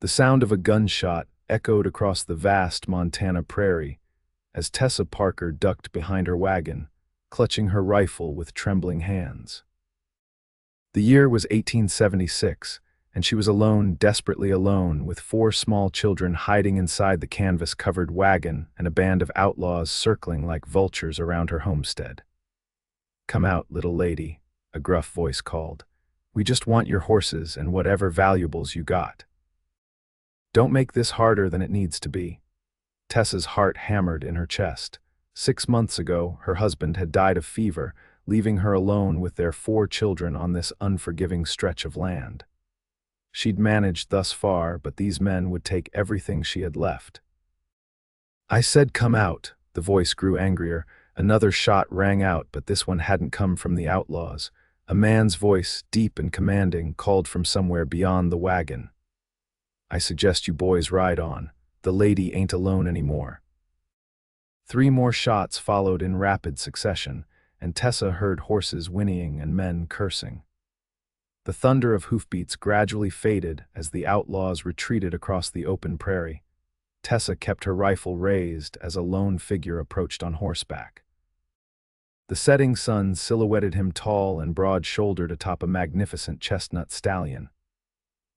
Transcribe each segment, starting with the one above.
The sound of a gunshot echoed across the vast Montana prairie as Tessa Parker ducked behind her wagon, clutching her rifle with trembling hands. The year was 1876, and she was alone, desperately alone, with 4 small children hiding inside the canvas-covered wagon and a band of outlaws circling like vultures around her homestead. "Come out, little lady," a gruff voice called. "We just want your horses and whatever valuables you got. Don't make this harder than it needs to be." Tessa's heart hammered in her chest. 6 months ago, her husband had died of fever, leaving her alone with their 4 children on this unforgiving stretch of land. She'd managed thus far, but these men would take everything she had left. "I said come out," the voice grew angrier. Another shot rang out, but this one hadn't come from the outlaws. A man's voice, deep and commanding, called from somewhere beyond the wagon. "I suggest you boys ride on. The lady ain't alone anymore." 3 more shots followed in rapid succession, and Tessa heard horses whinnying and men cursing. The thunder of hoofbeats gradually faded as the outlaws retreated across the open prairie. Tessa kept her rifle raised as a lone figure approached on horseback. The setting sun silhouetted him tall and broad-shouldered atop a magnificent chestnut stallion.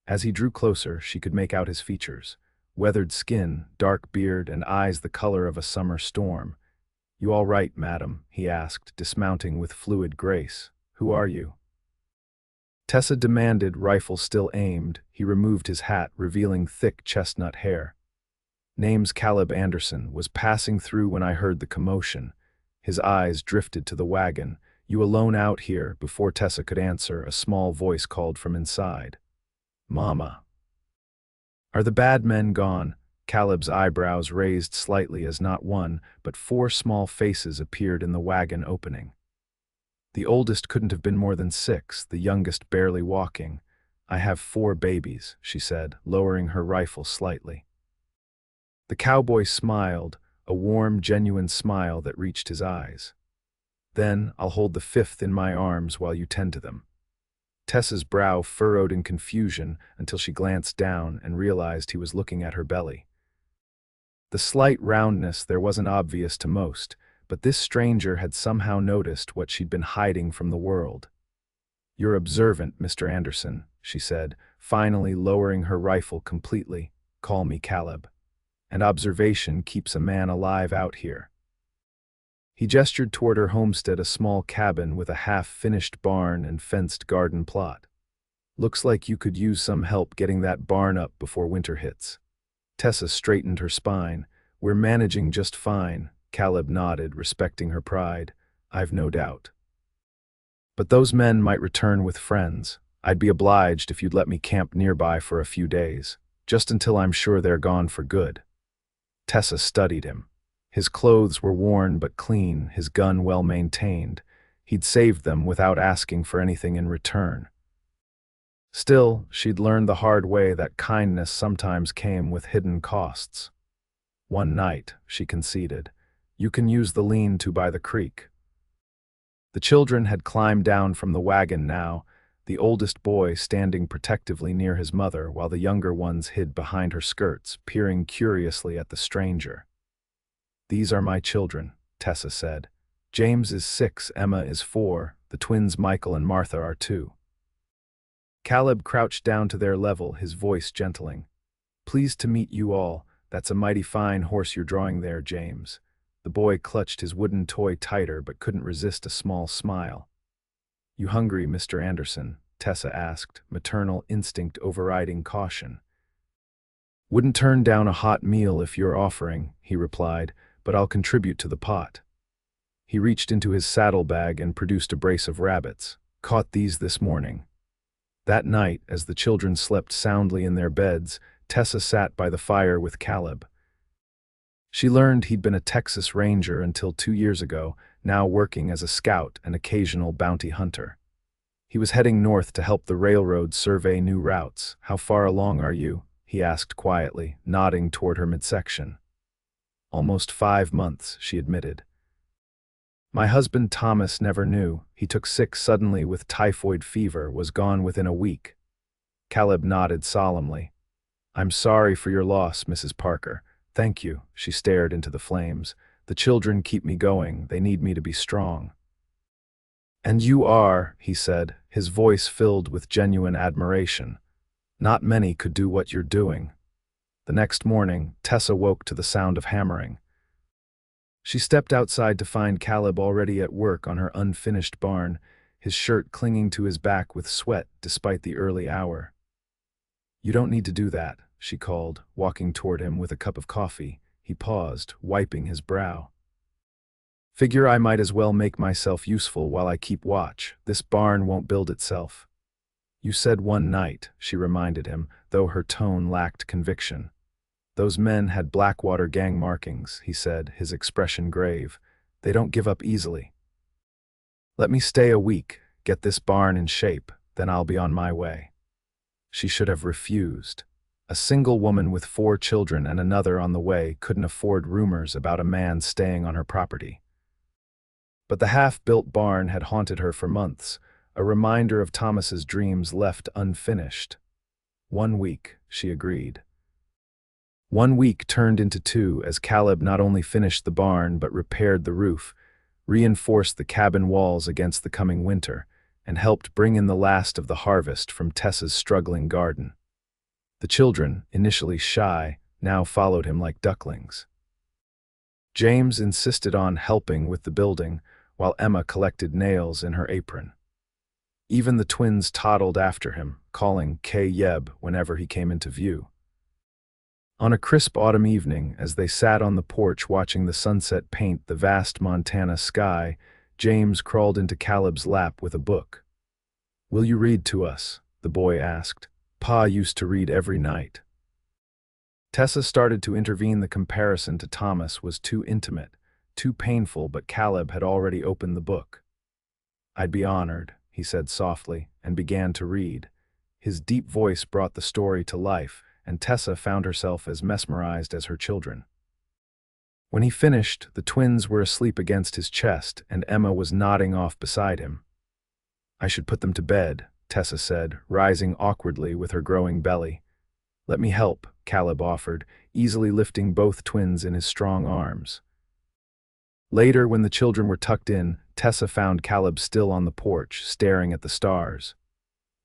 As he drew closer, she could make out his features: weathered skin, dark beard, and eyes the color of a summer storm. "You all right, madam?" he asked, dismounting with fluid grace. "Who are you?" Tessa demanded, rifle still aimed. He removed his hat, revealing thick chestnut hair. "Name's Caleb Anderson. Was passing through when I heard the commotion." His eyes drifted to the wagon. "You alone out here?" Before Tessa could answer, a small voice called from inside. "Mama." "Are the bad men gone?" Caleb's eyebrows raised slightly as not one, but 4 small faces appeared in the wagon opening. The oldest couldn't have been more than 6, the youngest barely walking. "I have 4 babies," she said, lowering her rifle slightly. The cowboy smiled, a warm, genuine smile that reached his eyes. "Then I'll hold the 5th in my arms while you tend to them." Tessa's brow furrowed in confusion until she glanced down and realized he was looking at her belly. The slight roundness there wasn't obvious to most, but this stranger had somehow noticed what she'd been hiding from the world. "You're observant, Mr. Anderson," she said, finally lowering her rifle completely. "Call me Caleb. And observation keeps a man alive out here." He gestured toward her homestead, a small cabin with a half-finished barn and fenced garden plot. "Looks like you could use some help getting that barn up before winter hits." Tessa straightened her spine. "We're managing just fine." Caleb nodded, respecting her pride. "I've no doubt. But those men might return with friends. I'd be obliged if you'd let me camp nearby for a few days, just until I'm sure they're gone for good." Tessa studied him. His clothes were worn but clean, his gun well maintained. He'd saved them without asking for anything in return. Still, she'd learned the hard way that kindness sometimes came with hidden costs. "One night," she conceded. "You can use the lean-to by the creek." The children had climbed down from the wagon now, the oldest boy standing protectively near his mother while the younger ones hid behind her skirts, peering curiously at the stranger. "These are my children," Tessa said. "James is 6, Emma is 4, the twins Michael and Martha are 2. Caleb crouched down to their level, his voice gentling. "Pleased to meet you all. That's a mighty fine horse you're drawing there, James." The boy clutched his wooden toy tighter but couldn't resist a small smile. "You hungry, Mr. Anderson?" Tessa asked, maternal instinct overriding caution. "Wouldn't turn down a hot meal if you're offering," he replied, "but I'll contribute to the pot." He reached into his saddlebag and produced a brace of rabbits. "Caught these this morning." That night, as the children slept soundly in their beds, Tessa sat by the fire with Caleb. She learned he'd been a Texas Ranger until 2 years ago, now working as a scout and occasional bounty hunter. He was heading north to help the railroad survey new routes. "How far along are you?" he asked quietly, nodding toward her midsection. "Almost 5 months," she admitted. "My husband Thomas never knew. He took sick suddenly with typhoid fever, was gone within a week." Caleb nodded solemnly. I'm sorry for your loss, Mrs. Parker. Thank you. She stared into the flames. The children keep me going. They need me to be strong. And you are, he said, his voice filled with genuine admiration. Not many could do what you're doing. The next morning, Tessa woke to the sound of hammering. She stepped outside to find Caleb already at work on her unfinished barn, his shirt clinging to his back with sweat despite the early hour. You don't need to do that, she called, walking toward him with a cup of coffee. He paused, wiping his brow. Figure I might as well make myself useful while I keep watch. This barn won't build itself. You said one night, she reminded him, though her tone lacked conviction. Those men had Blackwater gang markings, he said, his expression grave. They don't give up easily. Let me stay a week, get this barn in shape, then I'll be on my way. She should have refused. A single woman with 4 children and another on the way couldn't afford rumors about a man staying on her property. But the half-built barn had haunted her for months, a reminder of Thomas's dreams left unfinished. 1 week, she agreed. 1 week turned into 2 as Caleb not only finished the barn but repaired the roof, reinforced the cabin walls against the coming winter, and helped bring in the last of the harvest from Tessa's struggling garden. The children, initially shy, now followed him like ducklings. James insisted on helping with the building, while Emma collected nails in her apron. Even the twins toddled after him, calling K-Yeb whenever he came into view. On a crisp autumn evening, as they sat on the porch watching the sunset paint the vast Montana sky, James crawled into Caleb's lap with a book. "Will you read to us?" the boy asked. "Pa used to read every night." Tessa started to intervene. The comparison to Thomas was too intimate, too painful, but Caleb had already opened the book. "I'd be honored," he said softly, and began to read. His deep voice brought the story to life, and Tessa found herself as mesmerized as her children. When he finished, the twins were asleep against his chest, and Emma was nodding off beside him. "I should put them to bed," Tessa said, rising awkwardly with her growing belly. "Let me help," Caleb offered, easily lifting both twins in his strong arms. Later, when the children were tucked in, Tessa found Caleb still on the porch, staring at the stars.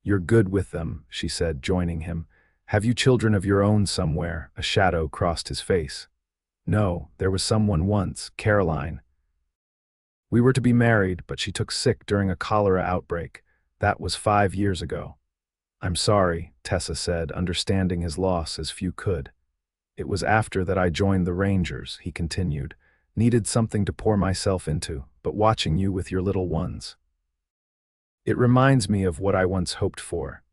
"You're good with them," she said, joining him. "Have you children of your own somewhere?" A shadow crossed his face. "No, there was someone once, Caroline. We were to be married, but she took sick during a cholera outbreak. That was 5 years ago." "I'm sorry," Tessa said, understanding his loss as few could. "It was after that I joined the Rangers," he continued. "Needed something to pour myself into, but watching you with your little ones. It reminds me of what I once hoped for."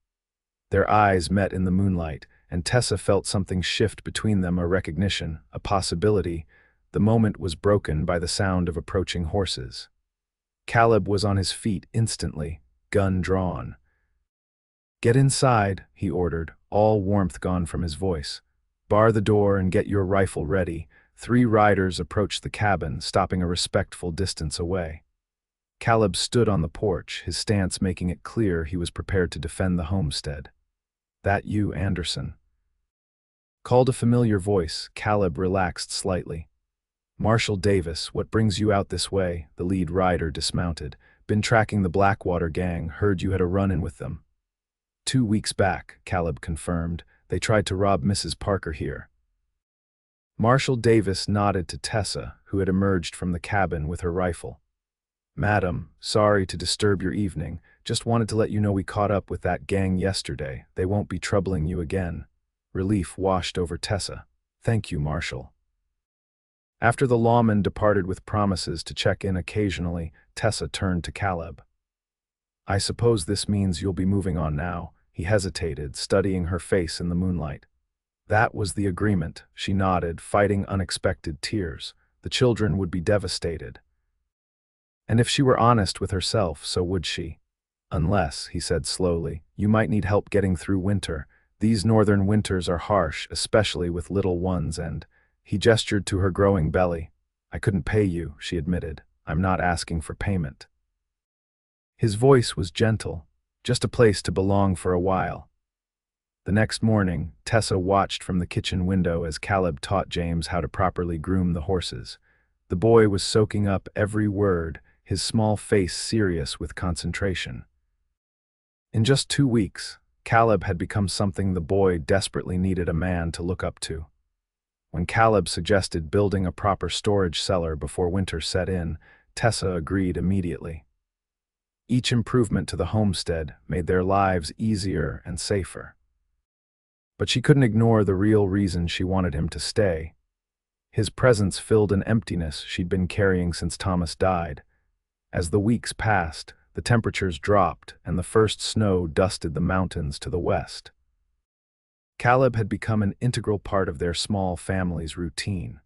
Their eyes met in the moonlight, and Tessa felt something shift between them, a recognition, a possibility. The moment was broken by the sound of approaching horses. Caleb was on his feet instantly, gun drawn. "Get inside," he ordered, all warmth gone from his voice. "Bar the door and get your rifle ready." 3 riders approached the cabin, stopping a respectful distance away. Caleb stood on the porch, his stance making it clear he was prepared to defend the homestead. "That you, Anderson?" Called a familiar voice, Caleb relaxed slightly. "Marshal Davis, what brings you out this way?" The lead rider dismounted. "Been tracking the Blackwater gang, heard you had a run-in with them." 2 weeks back, Caleb confirmed. "They tried to rob Mrs. Parker here." Marshal Davis nodded to Tessa, who had emerged from the cabin with her rifle. "Madam, sorry to disturb your evening. Just wanted to let you know we caught up with that gang yesterday. They won't be troubling you again." Relief washed over Tessa. "Thank you, Marshal." After the lawman departed with promises to check in occasionally, Tessa turned to Caleb. "I suppose this means you'll be moving on now." He hesitated, studying her face in the moonlight. "That was the agreement," she nodded, fighting unexpected tears. The children would be devastated. And if she were honest with herself, so would she. "Unless," he said slowly, "you might need help getting through winter. These northern winters are harsh, especially with little ones," and he gestured to her growing belly. "I couldn't pay you," she admitted. "I'm not asking for payment." His voice was gentle, just a place to belong for a while. The next morning, Tessa watched from the kitchen window as Caleb taught James how to properly groom the horses. The boy was soaking up every word, his small face serious with concentration. In just 2 weeks, Caleb had become something the boy desperately needed a man to look up to. When Caleb suggested building a proper storage cellar before winter set in, Tessa agreed immediately. Each improvement to the homestead made their lives easier and safer. But she couldn't ignore the real reason she wanted him to stay. His presence filled an emptiness she'd been carrying since Thomas died. As the weeks passed, the temperatures dropped and the first snow dusted the mountains to the west. Caleb had become an integral part of their small family's routine.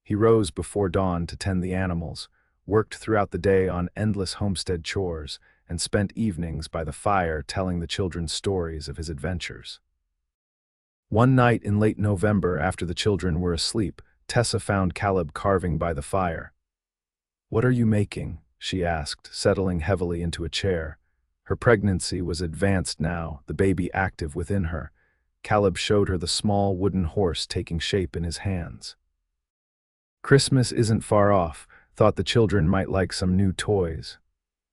He rose before dawn to tend the animals, worked throughout the day on endless homestead chores, and spent evenings by the fire telling the children stories of his adventures. One night in late November, after the children were asleep, Tessa found Caleb carving by the fire. "What are you making?" she asked, settling heavily into a chair. Her pregnancy was advanced now, the baby active within her. Caleb showed her the small wooden horse taking shape in his hands. Christmas isn't far off, thought the children might like some new toys.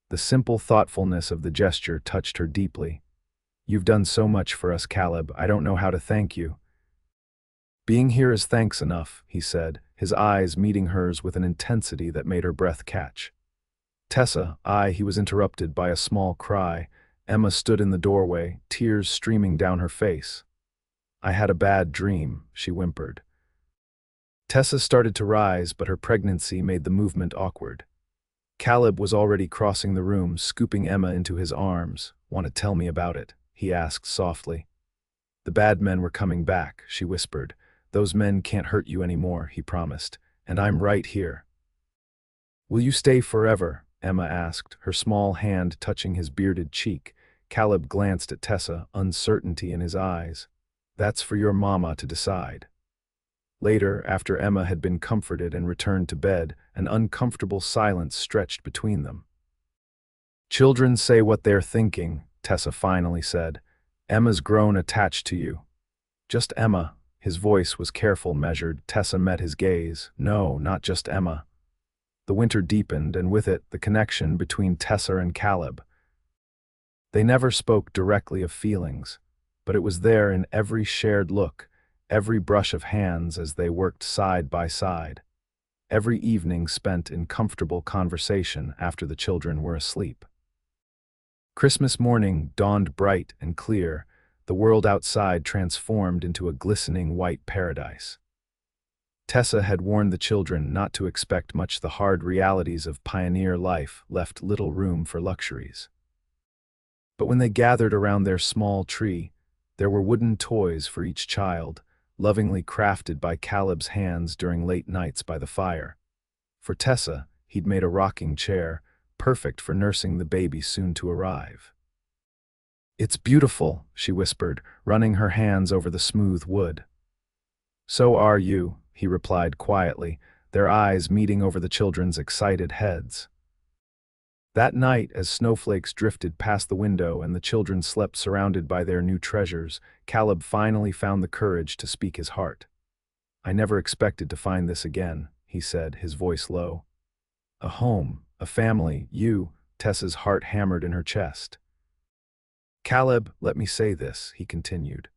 The simple thoughtfulness of the gesture touched her deeply. "You've done so much for us, Caleb. I don't know how to thank you." "Being here is thanks enough," he said, his eyes meeting hers with an intensity that made her breath catch. "Tessa," he was interrupted by a small cry. Emma stood in the doorway, tears streaming down her face. "I had a bad dream," she whimpered. Tessa started to rise, but her pregnancy made the movement awkward. Caleb was already crossing the room, scooping Emma into his arms. "Want to tell me about it?" he asked softly. "The bad men were coming back," she whispered. "Those men can't hurt you anymore," he promised, "and I'm right here." "Will you stay forever?" Emma asked, her small hand touching his bearded cheek. Caleb glanced at Tessa, uncertainty in his eyes. "That's for your mama to decide." Later, after Emma had been comforted and returned to bed, an uncomfortable silence stretched between them. "Children say what they're thinking," Tessa finally said. "Emma's grown attached to you." "Just Emma." His voice was careful, measured. Tessa met his gaze. "No, not just Emma." The winter deepened, and with it, the connection between Tessa and Caleb. They never spoke directly of feelings, but it was there in every shared look, every brush of hands as they worked side by side, every evening spent in comfortable conversation after the children were asleep. Christmas morning dawned bright and clear, the world outside transformed into a glistening white paradise. Tessa had warned the children not to expect much. The hard realities of pioneer life left little room for luxuries. But when they gathered around their small tree, there were wooden toys for each child, lovingly crafted by Caleb's hands during late nights by the fire. For Tessa, he'd made a rocking chair, perfect for nursing the baby soon to arrive. "It's beautiful," she whispered, running her hands over the smooth wood. "So are you," he replied quietly, their eyes meeting over the children's excited heads. That night, as snowflakes drifted past the window and the children slept surrounded by their new treasures, Caleb finally found the courage to speak his heart. "I never expected to find this again," he said, his voice low. "A home, a family, you," Tessa's heart hammered in her chest. "Caleb, let me say this," he continued.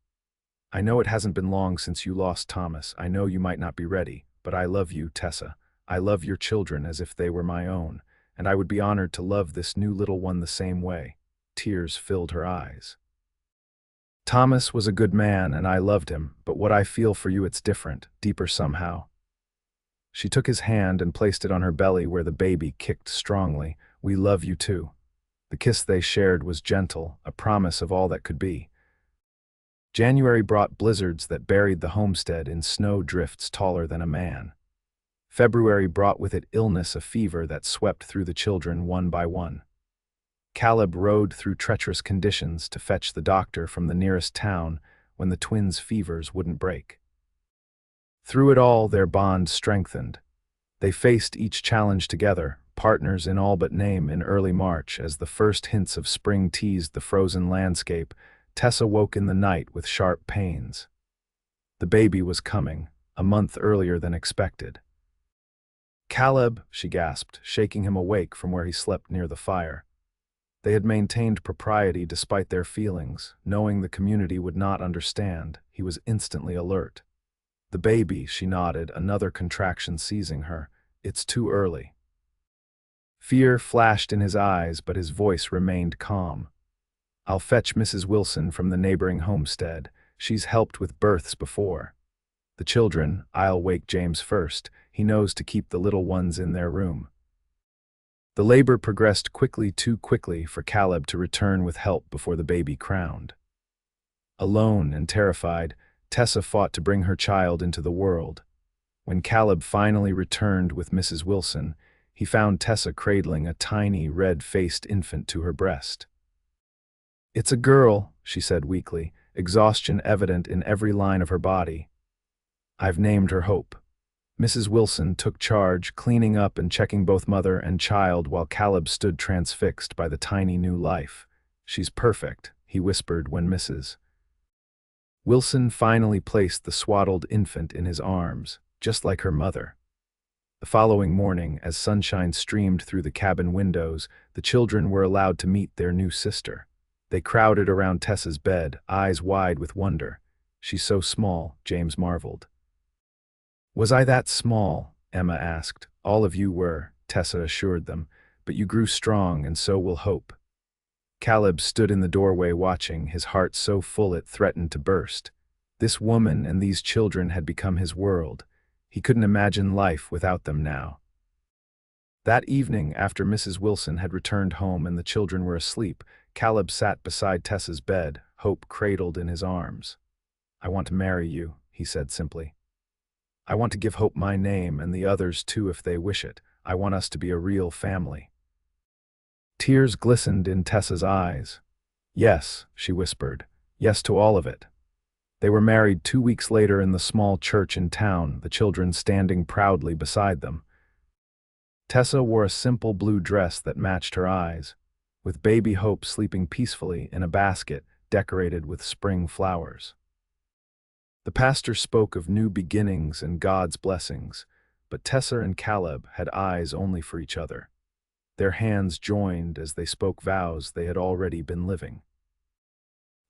"I know it hasn't been long since you lost Thomas. I know you might not be ready, but I love you, Tessa. I love your children as if they were my own, and I would be honored to love this new little one the same way." Tears filled her eyes. "Thomas was a good man, and I loved him, but what I feel for you, it's different, deeper somehow." She took his hand and placed it on her belly where the baby kicked strongly. "We love you too." The kiss they shared was gentle, a promise of all that could be. January brought blizzards that buried the homestead in snow drifts taller than a man. February brought with it illness, a fever that swept through the children one by one. Caleb rode through treacherous conditions to fetch the doctor from the nearest town when the twins' fevers wouldn't break. Through it all, their bond strengthened. They faced each challenge together, partners in all but name. In early March, as the first hints of spring teased the frozen landscape, Tessa woke in the night with sharp pains. The baby was coming, a month earlier than expected. "Caleb," she gasped, shaking him awake from where he slept near the fire. They had maintained propriety despite their feelings, knowing the community would not understand. He was instantly alert. "The baby," she nodded, another contraction seizing her. "It's too early." Fear flashed in his eyes, but his voice remained calm. "I'll fetch Mrs. Wilson from the neighboring homestead. She's helped with births before. The children, I'll wake James first. He knows to keep the little ones in their room." The labor progressed quickly, too quickly for Caleb to return with help before the baby crowned. Alone and terrified, Tessa fought to bring her child into the world. When Caleb finally returned with Mrs. Wilson, he found Tessa cradling a tiny, red-faced infant to her breast. "It's a girl," she said weakly, exhaustion evident in every line of her body. "I've named her Hope." Mrs. Wilson took charge, cleaning up and checking both mother and child while Caleb stood transfixed by the tiny new life. "She's perfect," he whispered when Mrs. Wilson finally placed the swaddled infant in his arms, just like her mother. The following morning, as sunshine streamed through the cabin windows, the children were allowed to meet their new sister. They crowded around Tessa's bed, eyes wide with wonder. "She's so small," James marveled. "Was I that small?" Emma asked. "All of you were," Tessa assured them, "but you grew strong and so will Hope." Caleb stood in the doorway watching, his heart so full it threatened to burst. This woman and these children had become his world. He couldn't imagine life without them now. That evening, after Mrs. Wilson had returned home and the children were asleep, Caleb sat beside Tessa's bed, Hope cradled in his arms. "I want to marry you," he said simply. "I want to give Hope my name and the others too if they wish it. I want us to be a real family." Tears glistened in Tessa's eyes. "Yes," she whispered. "Yes to all of it." They were married 2 weeks later in the small church in town, the children standing proudly beside them. Tessa wore a simple blue dress that matched her eyes, with baby Hope sleeping peacefully in a basket decorated with spring flowers. The pastor spoke of new beginnings and God's blessings, but Tessa and Caleb had eyes only for each other. Their hands joined as they spoke vows they had already been living.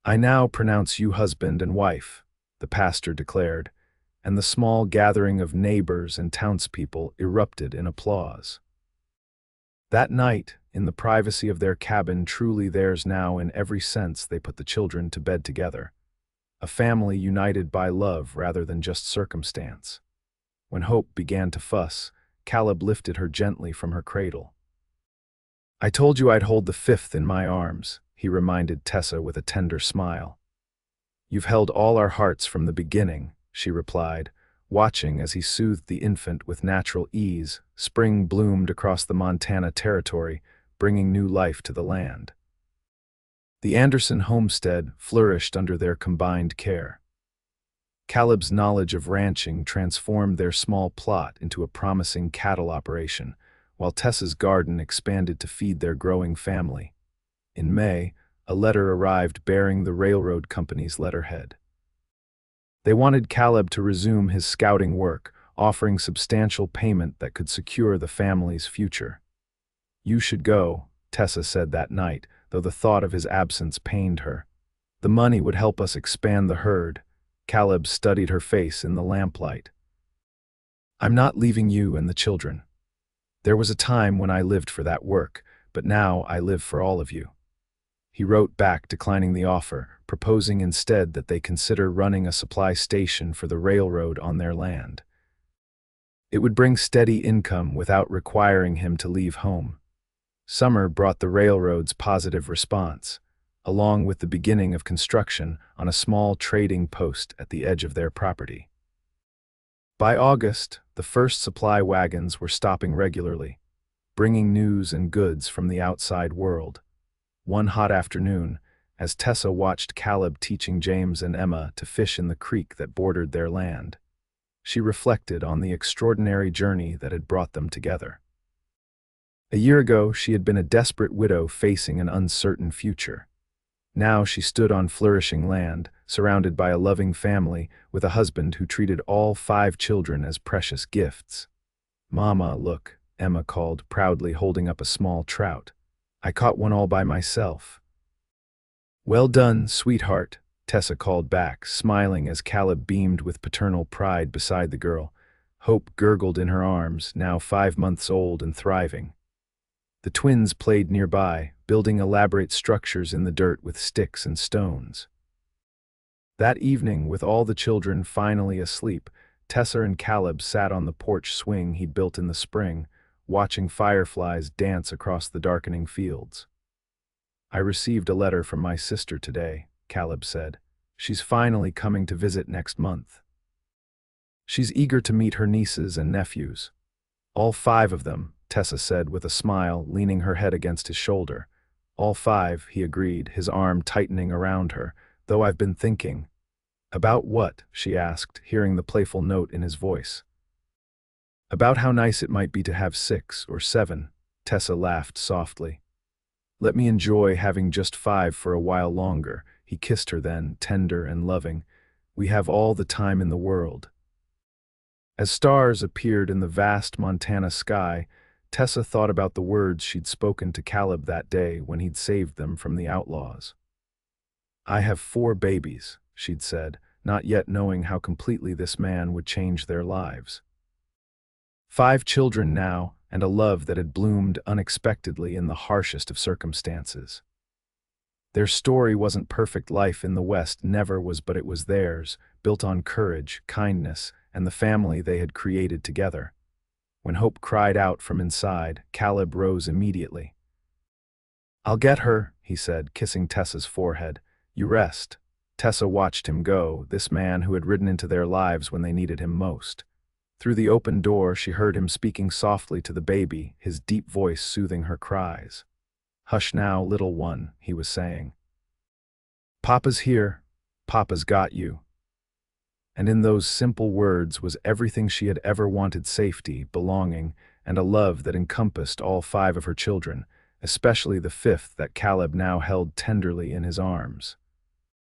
"I now pronounce you husband and wife," the pastor declared, and the small gathering of neighbors and townspeople erupted in applause. That night, in the privacy of their cabin truly theirs now in every sense, they put the children to bed together. A family united by love rather than just circumstance. When Hope began to fuss, Caleb lifted her gently from her cradle. "I told you I'd hold the fifth in my arms," he reminded Tessa with a tender smile. "You've held all our hearts from the beginning," she replied, watching as he soothed the infant with natural ease. Spring bloomed across the Montana territory, bringing new life to the land. The Anderson homestead flourished under their combined care. Caleb's knowledge of ranching transformed their small plot into a promising cattle operation, while Tessa's garden expanded to feed their growing family. In May, a letter arrived bearing the railroad company's letterhead. They wanted Caleb to resume his scouting work, offering substantial payment that could secure the family's future. "You should go," Tessa said that night, though the thought of his absence pained her. "The money would help us expand the herd." Caleb studied her face in the lamplight. "I'm not leaving you and the children. There was a time when I lived for that work, but now I live for all of you." He wrote back declining the offer, proposing instead that they consider running a supply station for the railroad on their land. It would bring steady income without requiring him to leave home. Summer brought the railroad's positive response, along with the beginning of construction on a small trading post at the edge of their property. By August, the first supply wagons were stopping regularly, bringing news and goods from the outside world. One hot afternoon, as Tessa watched Caleb teaching James and Emma to fish in the creek that bordered their land, she reflected on the extraordinary journey that had brought them together. A year ago, she had been a desperate widow facing an uncertain future. Now she stood on flourishing land, surrounded by a loving family, with a husband who treated all 5 children as precious gifts. "Mama, look," Emma called, proudly holding up a small trout. "I caught one all by myself." "Well done, sweetheart," Tessa called back, smiling as Caleb beamed with paternal pride beside the girl. Hope gurgled in her arms, now 5 months old and thriving. The twins played nearby, building elaborate structures in the dirt with sticks and stones. That evening, with all the children finally asleep, Tessa and Caleb sat on the porch swing he'd built in the spring, watching fireflies dance across the darkening fields. "I received a letter from my sister today," Caleb said. "She's finally coming to visit next month. She's eager to meet her nieces and nephews." "All 5 of them," Tessa said with a smile, leaning her head against his shoulder. "All 5, he agreed, his arm tightening around her, "though I've been thinking." "About what?" she asked, hearing the playful note in his voice. "About how nice it might be to have 6 or 7, Tessa laughed softly. "Let me enjoy having just 5 for a while longer," he kissed her then, tender and loving. "We have all the time in the world." As stars appeared in the vast Montana sky, Tessa thought about the words she'd spoken to Caleb that day when he'd saved them from the outlaws. "I have 4 babies," she'd said, not yet knowing how completely this man would change their lives. 5 children now, and a love that had bloomed unexpectedly in the harshest of circumstances. Their story wasn't perfect life in the West, never was, but it was theirs, built on courage, kindness, and the family they had created together. When hope cried out from inside, Caleb rose immediately. "I'll get her," he said, kissing Tessa's forehead. "You rest." Tessa watched him go, this man who had ridden into their lives when they needed him most. Through the open door she heard him speaking softly to the baby, his deep voice soothing her cries. "Hush now, little one," he was saying. "Papa's here. Papa's got you." And in those simple words was everything she had ever wanted: safety, belonging, and a love that encompassed all 5 of her children, especially the 5th that Caleb now held tenderly in his arms.